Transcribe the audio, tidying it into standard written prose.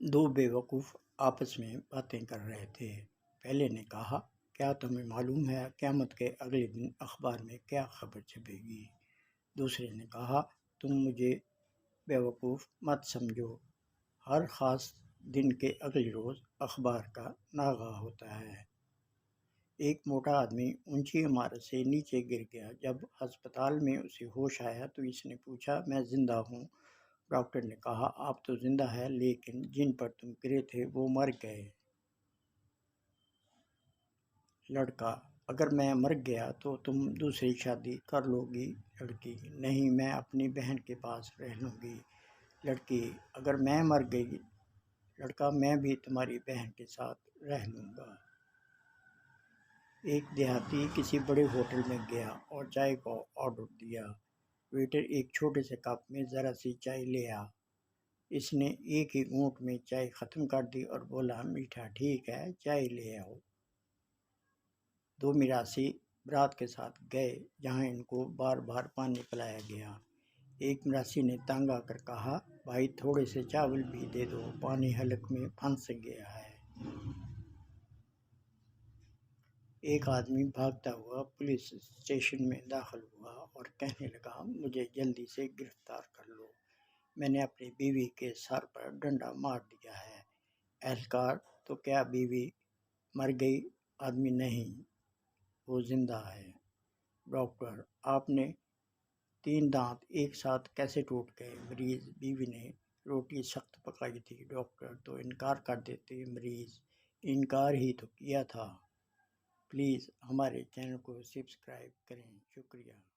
دو بیوقوف آپس میں باتیں کر رہے تھے۔ پہلے نے کہا، کیا تمہیں معلوم ہے قیامت کے اگلے دن اخبار میں کیا خبر چھپے گی؟ دوسرے نے کہا، تم مجھے بیوقوف مت سمجھو، ہر خاص دن کے اگلے روز اخبار کا ناغہ ہوتا ہے۔ ایک موٹا آدمی اونچی عمارت سے نیچے گر گیا۔ جب ہسپتال میں اسے ہوش آیا تو اس نے پوچھا، میں زندہ ہوں؟ ڈاکٹر نے کہا، آپ تو زندہ ہیں لیکن جن پر تم گرے تھے وہ مر گئے۔ لڑکا، اگر میں مر گیا تو تم دوسری شادی کر لو گی؟ لڑکی، نہیں، میں اپنی بہن کے پاس رہ لوں گی۔ لڑکی، اگر میں مر گئی؟ لڑکا، میں بھی تمہاری بہن کے ساتھ رہ لوں گا۔ ایک دیہاتی کسی بڑے ہوٹل میں گیا اور چائے کا آرڈر دیا۔ ویٹر ایک چھوٹے سے کپ میں ذرا سی چائے لے آیا۔ اس نے ایک ہی گھونٹ میں چائے ختم کر دی اور بولا، میٹھا ٹھیک ہے، چائے لے آؤ۔ دو میراثی برات کے ساتھ گئے جہاں ان کو بار بار پانی پلایا گیا۔ ایک میراثی نے تنگ آ کر کہا، بھائی تھوڑے سے چاول بھی دے دو، پانی حلق میں پھنس گیا ہے۔ ایک آدمی بھاگتا ہوا پولیس اسٹیشن میں داخل ہوا اور کہنے لگا، مجھے جلدی سے گرفتار کر لو، میں نے اپنی بیوی کے سر پر ڈنڈا مار دیا ہے۔ اہلکار، تو کیا بیوی مر گئی؟ آدمی، نہیں، وہ زندہ ہے۔ ڈاکٹر، آپ نے 3 دانت ایک ساتھ کیسے ٹوٹ گئے؟ مریض، بیوی نے روٹی سخت پکائی تھی۔ ڈاکٹر، تو انکار کر دیتے؟ مریض، انکار ہی تو کیا تھا۔ پلیز ہمارے چینل کو سبسکرائب کریں، شکریہ۔